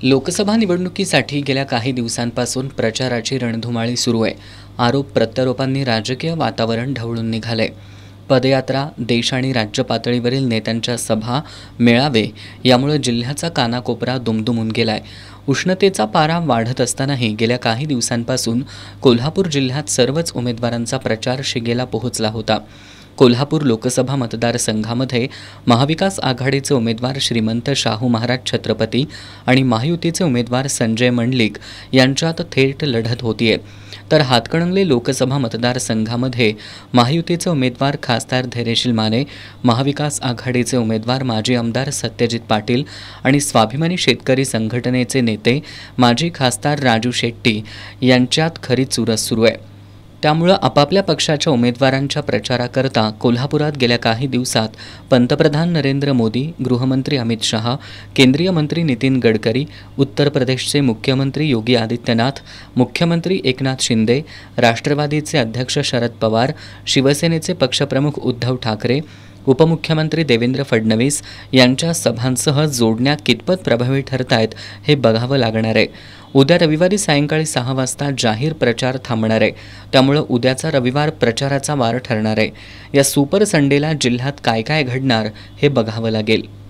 लोकसभा निवडणुकीसाठी गेल्या काही दिवसांपासून प्रचाराची रणधुमाळी सुरू आहे. आरोप प्रत्यारोपांनी राजकीय वातावरण ढवळून निघालंय. पदयात्रा, देश आणि राज्य पातळीवरील नेत्यांच्या सभा, मेळावे यामुळे जिल्ह्याचा कानाकोपरा दुमदुमून गेलाय. उष्णतेचा पारा वाढत असतानाही गेल्या काही दिवसांपासून कोल्हापूर जिल्ह्यात सर्वच उमेदवारांचा प्रचार शिगेला पोहोचला होता. कोल्हापूर लोकसभा मतदारसंघामध्ये महाविकास आघाडीचे उमेदवार श्रीमंत शाहू महाराज छत्रपती आणि महायुतीचे उमेदवार संजय मंडलिक यांच्यात थेट लढत होतीये. तर हातकणंगले लोकसभा मतदारसंघामध्ये महायुतीचे उमेदवार खासदार धैर्यशील माने, महाविकास आघाडीचे उमेदवार माजी आमदार सत्यजित पाटील आणि स्वाभिमानी शेतकरी संघटनेचे नेते माजी खासदार राजू शेट्टी यांच्यात खरी चुरस सुरू आहे. त्यामुळं आपापल्या पक्षाच्या उमेदवारांच्या प्रचाराकरता कोल्हापुरात गेल्या काही दिवसात पंतप्रधान नरेंद्र मोदी, गृहमंत्री अमित शहा, केंद्रीय मंत्री नितीन गडकरी, उत्तर प्रदेशचे मुख्यमंत्री योगी आदित्यनाथ, मुख्यमंत्री एकनाथ शिंदे, राष्ट्रवादीचे अध्यक्ष शरद पवार, शिवसेनेचे पक्षप्रमुख उद्धव ठाकरे, उपमुख्यमंत्री देवेंद्र फडणवीस यांच्या सभांसह जोडण्या कितपत प्रभावी ठरतायत हे बघावं लागणार आहे. उद्या रविवारी सायंकाळी 6 वाजता जाहीर प्रचार थांबणार आहे. त्यामुळे उद्याचा रविवार प्रचाराचा वार ठरणार आहे. या सुपर संडेला जिल्ह्यात काय काय घडणार हे बघावं लागेल.